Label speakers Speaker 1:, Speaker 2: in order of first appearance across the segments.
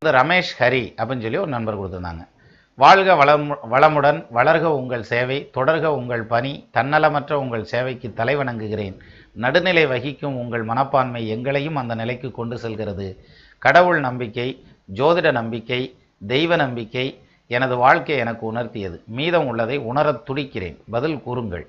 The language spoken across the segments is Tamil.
Speaker 1: ரமேஷ் ஹரி அப்படின்னு சொல்லி ஒரு நண்பர் கொடுத்துருந்தாங்க. வாழ்க வளமுடன், வளர்க உங்கள் சேவை, தொடர்க உங்கள் பணி, தன்னலமற்ற உங்கள் சேவைக்கு தலைவணங்குகிறேன். நடுநிலை வகிக்கும் உங்கள் மனப்பான்மை எங்களையும் அந்த நிலைக்கு கொண்டு செல்கிறது. கடவுள் நம்பிக்கை, ஜோதிட நம்பிக்கை, தெய்வ நம்பிக்கை எனது வாழ்க்கை எனக்கு உணர்த்தியது. மீதம் உள்ளதை உணரத் துடிக்கிறேன். பதில் கூறுங்கள்.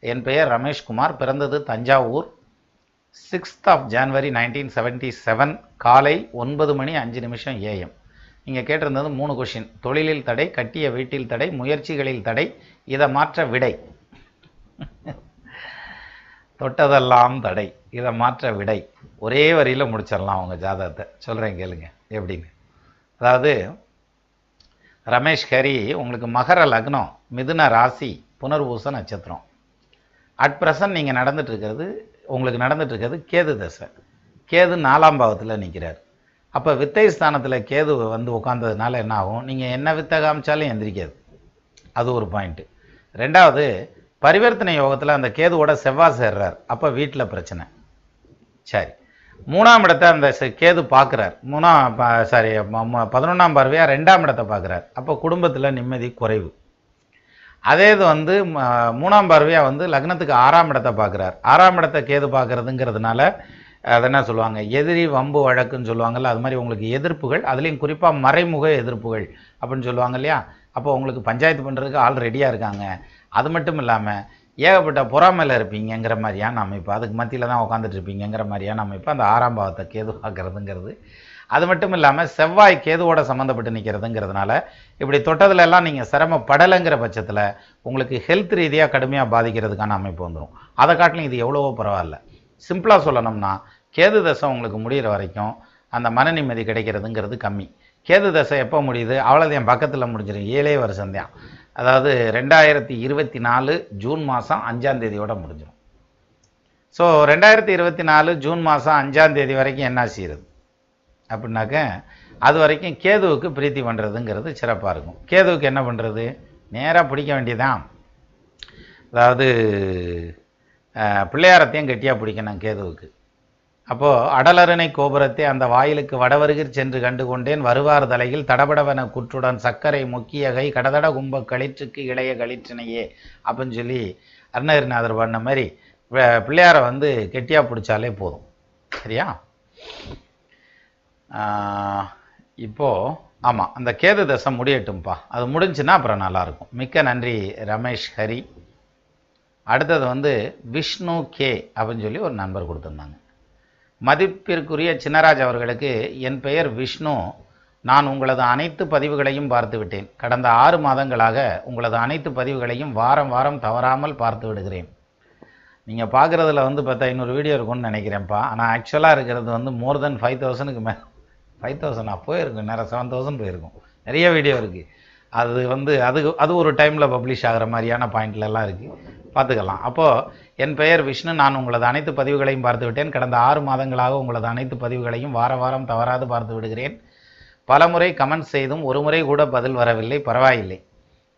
Speaker 1: என் பெயர் ரமேஷ்குமார். பிறந்தது தஞ்சாவூர். 6th January 1977 காலை 9:05 AM. நீங்கள் கேட்டிருந்தது 3 கொஷின். தொழிலில் தடை, கட்டிய வீட்டில் தடை, முயற்சிகளில் தடை, இதை மாற்ற விடை. தொட்டதெல்லாம் தடை, இதை மாற்ற விடை. ஒரே வரியில் முடிச்சிடலாம் உங்கள் ஜாதகத்தை. சொல்கிறேன் கேளுங்க எப்படின்னு. அதாவது ரமேஷ் ஹரி உங்களுக்கு மகர லக்னம், மிதுன ராசி, புனர்பூச நட்சத்திரம். அட் ப்ரெசன்ட் நீங்கள் உங்களுக்கு நடந்துட்டுருக்கிறது கேது தசை. கேது 4ஆம் பாவத்தில் நிற்கிறார். அப்போ வித்தை ஸ்தானத்தில் கேது வந்து உட்காந்ததுனால என்ன ஆகும், நீங்கள் என்ன வித்தை காமிச்சாலும் எந்திரிக்காது. அது ஒரு பாயிண்ட்டு. ரெண்டாவது, பரிவர்த்தனை யோகத்தில் அந்த கேதுவோட செவ்வாய் சேர்றார். அப்போ வீட்டில் பிரச்சனை. சரி, 3ஆம் இடத்தை அந்த கேது பார்க்குறார். 11ஆம் பார்வையாக 2ஆம் இடத்தை பார்க்குறார். அப்போ குடும்பத்தில் நிம்மதி குறைவு. அதே இது வந்து 3ஆம் பார்வையாக வந்து லக்னத்துக்கு 6ஆம் இடத்தை பார்க்குறார். 6ஆம் இடத்தை கேது பார்க்குறதுங்கிறதுனால அதை என்ன சொல்லுவாங்க, எதிரி வம்பு வழக்குன்னு சொல்லுவாங்கள்ல, அது மாதிரி உங்களுக்கு எதிர்ப்புகள், அதுலேயும் குறிப்பாக மறைமுக எதிர்ப்புகள் அப்படின்னு சொல்லுவாங்க இல்லையா. அப்போ உங்களுக்கு பஞ்சாயத்து பண்ணுறதுக்கு ஆள் ரெடியாக இருக்காங்க. அது மட்டும் இல்லாமல் ஏகப்பட்ட பொறாமையில் இருப்பீங்கிற மாதிரியான அமைப்பு, அதுக்கு மத்தியில் தான் உட்காந்துட்டு இருப்பீங்கிற மாதிரியான அமைப்பு அந்த 6ஆம் பாவத்தை கேது பார்க்குறதுங்கிறது. அது மட்டும் இல்லாமல் செவ்வாய் கேதுவோட சம்மந்தப்பட்டு நிற்கிறதுங்கிறதுனால இப்படி தொட்டதுலெல்லாம் நீங்கள் சிரமப்படலைங்கிற பட்சத்தில் உங்களுக்கு ஹெல்த் ரீதியாக கடுமையாக பாதிக்கிறதுக்கான அமைப்பு வந்துடும். அதை காட்டிலும் இது எவ்வளவோ பரவாயில்ல. சிம்பிளாக சொல்லணும்னா கேது தசை உங்களுக்கு முடிகிற வரைக்கும் அந்த மன நிம்மதி கிடைக்கிறதுங்கிறது கம்மி. கேது தசை எப்போ முடியுது, அவ்வளோது என் பக்கத்தில் முடிஞ்சிடும். 7 வருஷம்தான். அதாவது 2024 ஜூன் மாதம் 5ஆம் தேதியோடு முடிஞ்சிடும். ஸோ 2024 ஜூன் மாதம் 5ஆம் தேதி வரைக்கும் என்ன செய்யுது அப்படின்னாக்க, அது வரைக்கும் கேதுவுக்கு பிரீத்தி பண்ணுறதுங்கிறது சிறப்பாக இருக்கும். கேதுவுக்கு என்ன பண்ணுறது, நேராக பிடிக்க வேண்டியதான். அதாவது பிள்ளையாரத்தையும் கெட்டியாக பிடிக்கணும் கேதுவுக்கு. அப்போது அடலரணை கோபுரத்தை அந்த வாயிலுக்கு வடவருகிற் சென்று கண்டு கொண்டேன், வருவார் தலையில் தடபடவன குற்றுடன் சர்க்கரை முக்கிய கை கடதட கும்ப களிற்றுக்கு இளைய களிற்றினையே அப்படின்னு சொல்லி அருணகிரிநாதர் பண்ண மாதிரி பிள்ளையாரை வந்து கெட்டியாக பிடிச்சாலே போதும். சரியா? இப்போது ஆமாம், அந்த கேது தசை முடியட்டும்ப்பா. அது முடிஞ்சுன்னா அப்புறம் நல்லாயிருக்கும். மிக்க நன்றி ரமேஷ் ஹரி. அடுத்தது வந்து விஷ்ணு கே அப்படின்னு சொல்லி ஒரு நண்பர் கொடுத்துருந்தாங்க. மதிப்பிற்குரிய சின்னராஜ் அவர்களுக்கு, என் பெயர் விஷ்ணு. நான் உங்களது அனைத்து பதிவுகளையும் பார்த்து விட்டேன். கடந்த 6 மாதங்களாக உங்களது அனைத்து பதிவுகளையும் வாரம் வாரம் தவறாமல் பார்த்து விடுகிறேன். நீங்கள் பார்க்குறதுல வந்து 10-500 வீடியோ இருக்கும்னு நினைக்கிறேன்ப்பா. ஆனால் ஆக்சுவலாக இருக்கிறது வந்து மோர் தென் 5000க்கு மேலே. 5000 போயிருக்கும், நேரம் 7000 போயிருக்கும். நிறைய வீடியோ இருக்குது. அது வந்து அது ஒரு டைமில் பப்ளிஷ் ஆகிற மாதிரியான பாயிண்ட்லலாம் இருக்குது, பார்த்துக்கலாம். அப்போது என் பெயர் விஷ்ணு. நான் உங்களது அனைத்து பதிவுகளையும் பார்த்து விட்டேன். கடந்த 6 மாதங்களாக உங்களது அனைத்து பதிவுகளையும் வார வாரம் தவறாது பார்த்து விடுகிறேன். பலமுறை கமெண்ட் செய்தும் ஒரு முறை கூட பதில் வரவில்லை. பரவாயில்லை,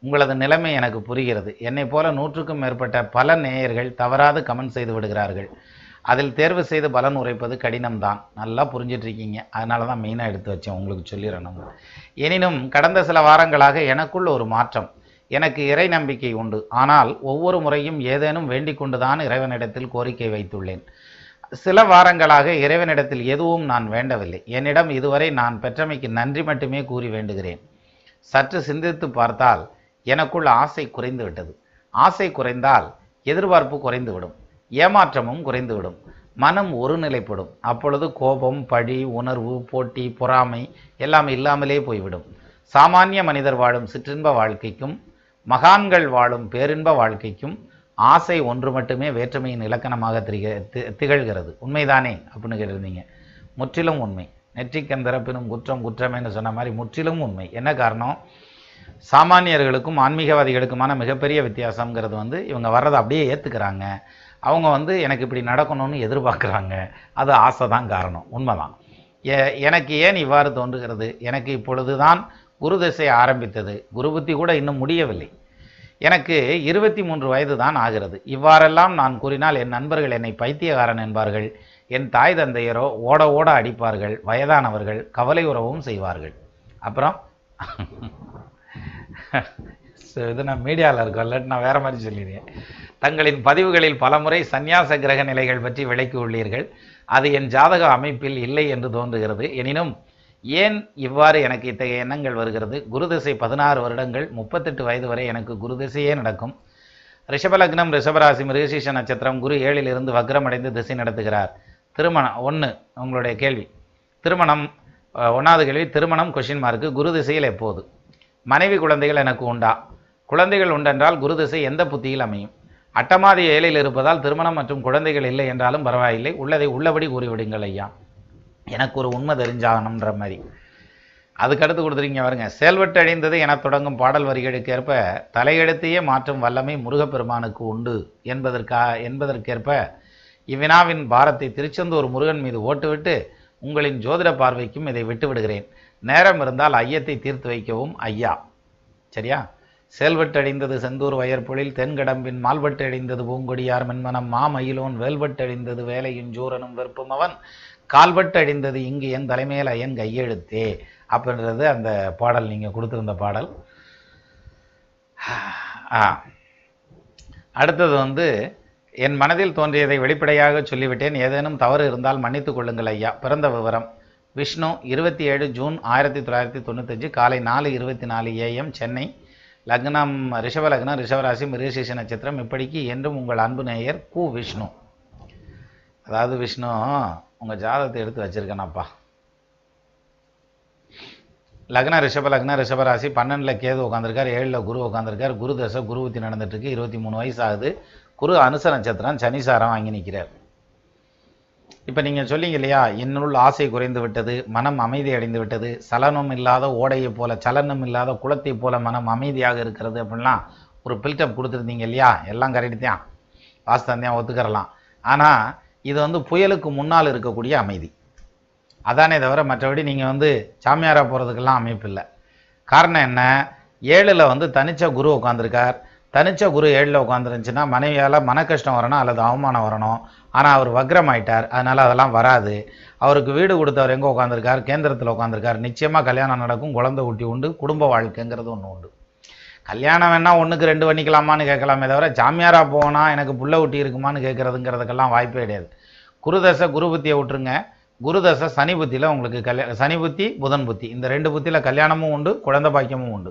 Speaker 1: உங்களது நிலைமை எனக்கு புரிகிறது. என்னை போல 100க்கும் மேற்பட்ட பல நேயர்கள் தவறாது கமெண்ட் செய்து விடுகிறார்கள். அதில் தேர்வு செய்து பலன் உரைப்பது கடினம்தான். நல்லா புரிஞ்சிட்ருக்கீங்க. அதனால தான் மெயினாக எடுத்து வச்சேன், உங்களுக்கு சொல்லிடணும். எனினும் கடந்த சில வாரங்களாக எனக்குள் ஒரு மாற்றம். எனக்கு இறை நம்பிக்கை உண்டு. ஆனால் ஒவ்வொரு முறையும் ஏதேனும் வேண்டிக் கொண்டுதான் இறைவனிடத்தில் கோரிக்கை வைத்துள்ளேன். சில வாரங்களாக இறைவனிடத்தில் எதுவும் நான் வேண்டவில்லை. என்னிடம் இதுவரை நான் பெற்றமைக்கு நன்றி மட்டுமே கூறி வேண்டுகிறேன். சற்று சிந்தித்து பார்த்தால் எனக்குள் ஆசை குறைந்து விட்டது. ஆசை குறைந்தால் எதிர்பார்ப்பு குறைந்துவிடும், ஏமாற்றமும் குறைந்துவிடும், மனம் ஒருநிலைப்படும். அப்பொழுது கோபம், பழி உணர்வு, போட்டி, பொறாமை எல்லாம் இல்லாமலே போய்விடும். சாமானிய மனிதர் வாழும் சிற்றின்ப வாழ்க்கைக்கும் மகான்கள் வாழும் பேரின்ப வாழ்க்கைக்கும் ஆசை ஒன்று மட்டுமே வேற்றுமையின் இலக்கணமாக திகழ்கிறது. உண்மைதானே அப்படின்னு கேட்டிருந்தீங்க. முற்றிலும் உண்மை. நெற்றிக்கண் திறப்பினும் குற்றம் குற்றமேன்னு சொன்ன மாதிரி முற்றிலும் உண்மை. என்ன காரணம், சாமானியர்களுக்கும் ஆன்மீகவாதிகளுக்குமான மிகப்பெரிய வித்தியாசங்கிறது வந்து இவங்க வர்றதை அப்படியே ஏற்றுக்கிறாங்க. அவங்க வந்து எனக்கு இப்படி நடக்கணும்னு எதிர்பார்க்குறாங்க. அது ஆசை தான் காரணம். உண்மைதான். எனக்கு ஏன் இவ்வாறு தோன்றுகிறது, எனக்கு இப்பொழுது தான் குரு திசை ஆரம்பித்தது. குரு புத்தி கூட இன்னும் முடியவில்லை. எனக்கு 23 வயது தான் ஆகிறது. இவ்வாறெல்லாம் நான் கூறினால் என் நண்பர்கள் என்னை பைத்தியகாரன் என்பார்கள். என் தாய் தந்தையரோ ஓட ஓட அடிப்பார்கள், வயதானவர்கள் கவலை உறவும் செய்வார்கள். அப்புறம் இது நான் மீடியாவில் இருக்கோம், இல்லாட்டி நான் வேறு மாதிரி சொல்லிடுறேன். தங்களின் பதிவுகளில் பலமுறை சந்நியாச கிரக நிலைகள் பற்றி விளக்கி உள்ளீர்கள். அது என் ஜாதக அமைப்பில் இல்லை என்று தோன்றுகிறது. எனினும் ஏன் இவ்வாறு எனக்கு இத்தகைய எண்ணங்கள் வருகிறது? குருதிசை 16 வருடங்கள், 38 வயது வரை எனக்கு குருதிசையே நடக்கும். ரிஷபலக்னம், ரிஷபராசி, மிருகசீஷ நட்சத்திரம். குரு 7ல் இருந்து வக்ரமடைந்து திசை நடத்துகிறார். திருமணம் 1 உங்களுடைய கேள்வி. திருமணம் 1வது கேள்வி. திருமணம் கொஷின் மார்க்கு. குரு திசையில் எப்போது? மனைவி குழந்தைகள் எனக்கு உண்டா? குழந்தைகள் உண்டென்றால் குரு திசை எந்த புத்தியில் அமையும்? அட்டமாதி 7ல் இருப்பதால் திருமணம் மற்றும் குழந்தைகள் இல்லை என்றாலும் பரவாயில்லை, உள்ளதை உள்ளபடி கூறிவிடுங்கள் ஐயா, எனக்கு ஒரு உண்மை தெரிஞ்சாகணுன்ற மாதிரி. அதுக்கடுத்து கொடுத்துருக்கீங்க பாருங்க. செயல்பட்டு அழிந்தது என தொடங்கும் பாடல் வரிகளுக்கு ஏற்ப தலையெழுத்தையே மாற்றும் வல்லமை முருகப்பெருமானுக்கு உண்டு என்பதற்கேற்ப இவ்வினாவின் பாரத்தை திருச்செந்தூர் முருகன் மீது ஓட்டுவிட்டு உங்களின் ஜோதிட பார்வைக்கும் இதை விட்டு விடுகிறேன். நேரம் இருந்தால் ஐயத்தை தீர்த்து வைக்கவும் ஐயா. சரியா? செயல்பட்டு அழிந்தது செந்தூர் வயற்பொழில் தென்கடம்பின் மால்பட்டு அழிந்தது பூங்கொடியார் மென்மனம் மாமயிலோன் வேல்பட்டு அழிந்தது வேலையின் ஜூரனும் வெறுப்பும் அவன் கால்பட்டு அழிந்தது இங்கு என் தலைமையில் ஐயன் கையெழுத்தே அப்படின்றது அந்த பாடல், நீங்கள் கொடுத்துருந்த பாடல். அடுத்தது என் மனதில் தோன்றியதை வெளிப்படையாக சொல்லிவிட்டேன், ஏதேனும் தவறு இருந்தால் மன்னித்துக் கொள்ளுங்கள் ஐயா. பிறந்த விவரம்: விஷ்ணு 27 ஜூன் 1995 காலை 4:24 AM சென்னை. லக்னம் ரிஷப லக்னம், ரிஷபராசி, மிருகசீஷ நட்சத்திரம். இப்படிக்கு என்றும் உங்கள் அன்பு நேயர் கு விஷ்ணு. அதாவது விஷ்ணு, உங்கள் ஜாதகத்தை எடுத்து வச்சிருக்கேனாப்பா. லக்ன ரிஷப லக்ன, ரிஷபராசி, 12ல் கேது உட்காந்துருக்கார், 7ல் குரு உட்காந்துருக்கார். குரு தசை குருபத்தி நடந்துட்டுருக்கு, 23 வயசு ஆகுது. குரு அனுச நட்சத்திரம், சனிசாரம் வாங்கி நிற்கிறார். இப்போ நீங்கள் சொல்லிங்க இல்லையா, என்னுள் ஆசை குறைந்து விட்டது, மனம் அமைதி அடைந்து விட்டது, சலனம் இல்லாத ஓடையை போல, சலனம் இல்லாத குளத்தை போல மனம் அமைதியாக இருக்கிறது அப்படின்லாம் ஒரு பில்டப் கொடுத்துருந்தீங்க இல்லையா. எல்லாம் கரெக்டு தான், வாஸ்தந்தான், ஒத்துக்கிறலாம். ஆனால் இது புயலுக்கு முன்னால் இருக்கக்கூடிய அமைதி அதானே தவிர மற்றபடி நீங்கள் சாமியாராக போகிறதுக்கெல்லாம் அமைப்பு இல்லை. காரணம் என்ன? 7ல் தனிச்ச குரு உட்காந்துருக்கார். தனிச்ச குரு 7ல் உட்காந்துருந்துச்சுன்னா மனைவியால் மன கஷ்டம் வரணும் அல்லது அவமானம் வரணும். ஆனால் அவர் வக்ரம் ஆயிட்டார், அதனால் அதெல்லாம் வராது. அவருக்கு வீடு கொடுத்தவர் எங்கே உட்காந்துருக்கார்? கேந்திரத்தில் உட்காந்துருக்கார். நிச்சயமாக கல்யாணம் நடக்கும், குழந்தை ஊட்டி உண்டு, குடும்ப வாழ்க்கைங்கிறது ஒன்று உண்டு. கல்யாணம் வேணால் 1க்கு 2 பண்ணிக்கலாமான்னு கேட்கலாமே தவிர சாமியாராக போனால் எனக்கு புள்ள ஊட்டி இருக்குமான்னு கேட்குறதுங்கிறதுக்கெல்லாம் வாய்ப்பே கிடையாது. குருதசை குரு புத்தியை விட்டுருங்க. குருதசை சனி புத்தியில் உங்களுக்கு சனி புத்தி புதன் புத்தி, இந்த 2 புத்தியில் கல்யாணமும் உண்டு, குழந்தை பாக்கியமும் உண்டு.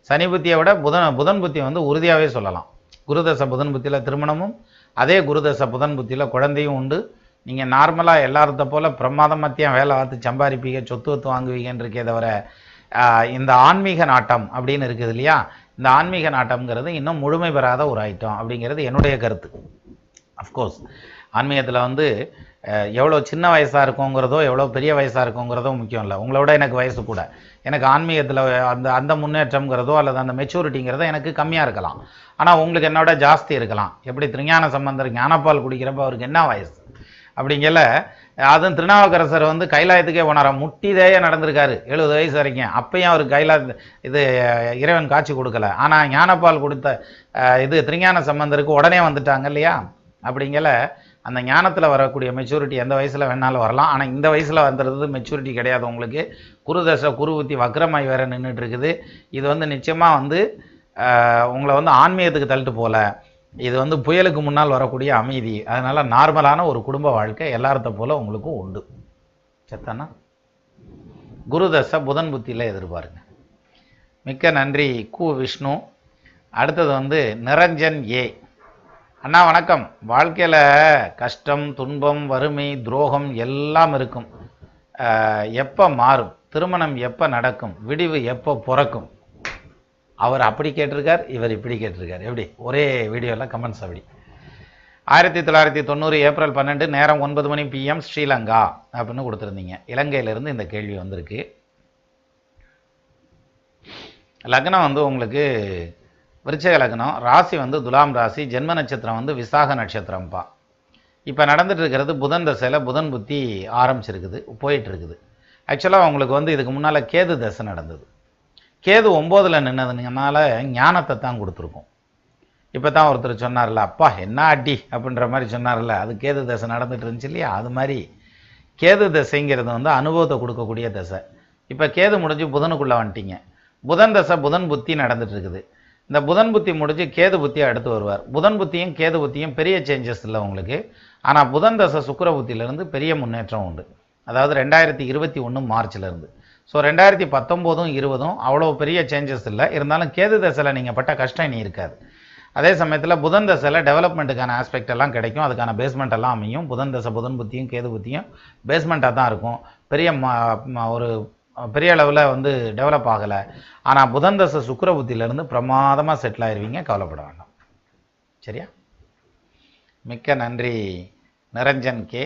Speaker 1: சனி புத்தியை விட புதன் புத்தி உறுதியாகவே சொல்லலாம். குருதசை புதன் புத்தியில் திருமணமும், அதே குருதசை புதன் புத்தியில் குழந்தையும் உண்டு. நீங்கள் நார்மலாக எல்லார்த்த போல் பிரமாதம் மத்தியம் வேலை பார்த்து சம்பாதிப்பீங்க, சொத்து வத்து வாங்குவீங்கன்னு இருக்கே தவிர இந்த ஆன்மீக நாட்டம் அப்படின்னு இருக்குது இல்லையா, இந்த ஆன்மீக நாட்டம்ங்கிறது இன்னும் முழுமை பெறாத ஒரு ஐட்டம் அப்படிங்கிறது என்னுடைய கருத்து. அஃப்கோர்ஸ் ஆன்மீகத்தில் எவ்வளோ சின்ன வயசாக இருக்குங்கிறதோ எவ்வளோ பெரிய வயசாக இருக்குங்கிறதோ முக்கியம் இல்லை. உங்களோட எனக்கு வயசு கூட, எனக்கு ஆன்மீகத்தில் அந்த முன்னேற்றம்ங்கிறதோ அல்லது அந்த மெச்சூரிட்டிங்கிறதோ எனக்கு கம்மியாக இருக்கலாம். ஆனால் உங்களுக்கு என்னோட ஜாஸ்தி இருக்கலாம். எப்படி திருஞான சம்பந்தர் ஞானப்பால் குடிக்கிறப்ப அவருக்கு என்ன வயசு அப்படிங்கல, அதுவும் திருநாவுக்கரசர் கைலாயத்துக்கே போனாராம், முட்டிதேயே நடந்திருக்காரு 70 வயசு வரைக்கும். அப்பயும் அவர் இறைவன் காட்சி கொடுக்கல. ஆனால் ஞானப்பால் கொடுத்த திருஞான சம்பந்தருக்கு உடனே வந்துட்டாங்க இல்லையா. அப்படிங்கல அந்த ஞானத்தில் வரக்கூடிய மெச்சூரிட்டி எந்த வயசில் வேணாலும் வரலாம். ஆனால் இந்த வயசில் வந்துடுறது மெச்சூரிட்டி கிடையாது உங்களுக்கு. குருதசை குரு புத்தி வக்ரமாய் வேறு நின்றுட்டு இருக்குது. இது நிச்சயமாக உங்களை ஆன்மீகத்துக்கு தள்ளிட்டு போல. இது புயலுக்கு முன்னால் வரக்கூடிய அமைதி. அதனால் நார்மலான ஒரு குடும்ப வாழ்க்கை எல்லார்த்த போல் உங்களுக்கும் உண்டு. சத்தானா? குருதசை புதன் புத்தியில் எதிர்பாருங்க. மிக்க நன்றி கு விஷ்ணு. அடுத்தது நிரஞ்சன் ஏ. அண்ணா வணக்கம். வாழ்க்கையில் கஷ்டம், துன்பம், வறுமை, துரோகம் எல்லாம் இருக்கும். எப்போ மாறும்? திருமணம் எப்போ நடக்கும்? விடிவு எப்போ பிறக்கும்? அவர் அப்படி கேட்டிருக்கார், இவர் இப்படி கேட்டிருக்கார். எப்படி ஒரே வீடியோவில் கமெண்ட்ஸ் அப்படி. 1990 ஏப்ரல் 12 நேரம் 9 மணி PM ஸ்ரீலங்கா அப்படின்னு கொடுத்துருந்தீங்க. இலங்கையிலிருந்து இந்த கேள்வி வந்திருக்கு. லக்னம் உங்களுக்கு விருச்சிக லக்னம், ராசி துலாம் ராசி, ஜென்ம நட்சத்திரம் விசாக நட்சத்திரம்ப்பா. இப்போ நடந்துட்டு இருக்கிறது புதன் தசையில் புதன் புத்தி ஆரம்பிச்சிருக்குது, போயிட்டு இருக்குது. ஆக்சுவலாக உங்களுக்கு இதுக்கு முன்னால் கேது தசை நடந்தது. கேது 9ல் நின்னதுனால ஞானத்தை தான் கொடுத்துருக்கும். இப்போ தான் ஒருத்தர் சொன்னார்ல, அப்பா என்ன அடி அப்படின்ற மாதிரி சொன்னார்ல, அது கேது தசை நடந்துட்டு இருந்துச்சு இல்லையா? அது மாதிரி கேது தசைங்கிறது வந்து அனுபவத்தை கொடுக்கக்கூடிய தசை. இப்போ கேது முடிஞ்சு புதனுக்குள்ளே வந்துட்டீங்க. புதன் தசை புதன் புத்தி நடந்துட்டு இருக்குது. இந்த புதன் புத்தி முடிஞ்சு கேது புத்தியை அடுத்து வருவார். புதன் புத்தியும் கேது புத்தியும் பெரிய சேஞ்சஸ் இல்லை உங்களுக்கு. ஆனால் புதன் தசை சுக்கிர புத்தியிலேருந்து பெரிய முன்னேற்றம் உண்டு. அதாவது 2021 மார்ச்லேருந்து. ஸோ 2019 20 அவ்வளோ பெரிய சேஞ்சஸ் இல்லை. இருந்தாலும் கேது தசையில் நீங்கள் பட்ட கஷ்டம் இனி இருக்காது. அதே சமயத்தில் புதன் தசையில் டெவலப்மெண்ட்டுக்கான ஆஸ்பெக்ட் எல்லாம் கிடைக்கும். அதுக்கான பேஸ்மெண்ட் எல்லாம் அமையும். புதன் தசை புதன் புத்தியும் கேது புத்தியும் பேஸ்மெண்ட்டாக தான் இருக்கும். ஒரு பெரிய அளவில் வந்து டெவலப் ஆகலை. ஆனால் புதன் தசை சுக்கிர புத்தியிலேருந்து பிரமாதமாக செட்டில் ஆயிடுவீங்க, கவலைப்பட வேண்டாம். சரியா? மிக்க நன்றி நிரஞ்சன் கே.